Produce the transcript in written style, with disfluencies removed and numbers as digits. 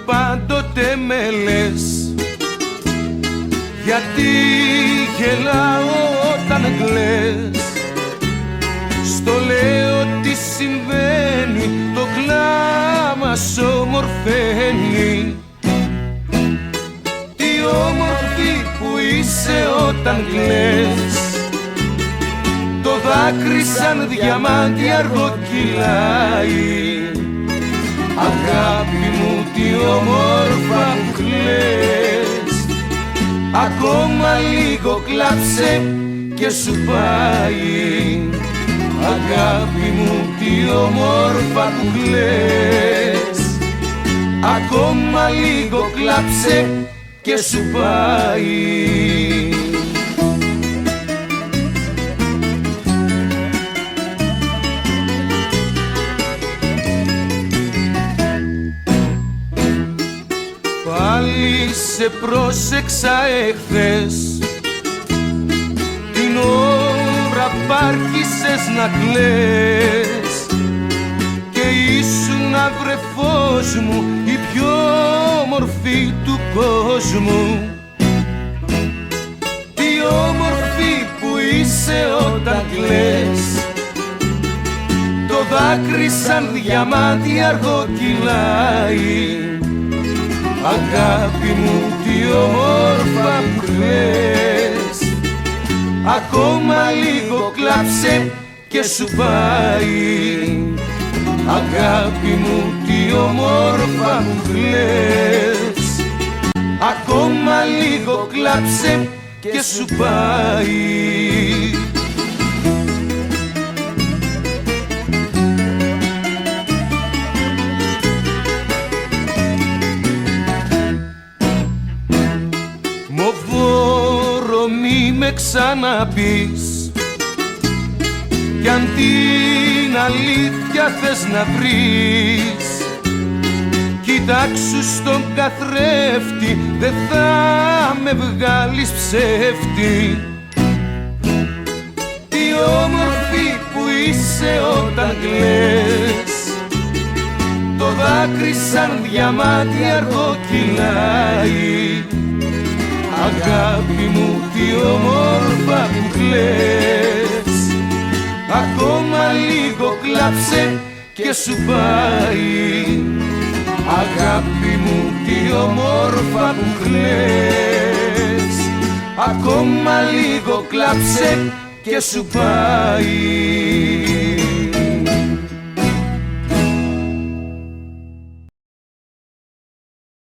Πάντοτε με λες, γιατί γελάω όταν κλαις. Στο λέω τι συμβαίνει, το κλάμα σ' ομορφαίνει. Τι όμορφη που είσαι όταν κλαις. Το δάκρυ σαν διαμάντι αργό κυλάει. Αγάπη μου, τι όμορφα που κλαις. Ακόμα λίγο κλάψε και σου πάει. Αγάπη μου, τι όμορφα που κλαις. Ακόμα λίγο κλάψε και σου πάει. Πάλι σε πρόσεξα εχθές, την ώρα που άρχισες να κλαις. Και ήσουν βρεφός μου, η πιο όμορφη του κόσμου. Τι όμορφη που είσαι όταν κλαις. Το δάκρυ σαν διαμάντι αργό κυλάει. Αγάπη μου, τι όμορφα που κλαις. Ακόμα λίγο κλάψε και σου πάει. Αγάπη μου, τι όμορφα που κλαις. Ακόμα λίγο κλάψε και σου πάει. Μοβόρο μη με ξαναπείς, κι αν την αλήθεια θες να βρεις, κοιτάξου στον καθρέφτη, δεν θα με βγάλεις ψεύτη. Τι όμορφη που είσαι όταν κλαις. Το δάκρυ σαν διαμάντι αργό κυλάει. Αγάπη μου, τι όμορφα που κλαις. Ακόμα λίγο κλάψε και σου πάει. Αγάπη μου, τι όμορφα που κλαις. Ακόμα λίγο κλάψε και σου πάει.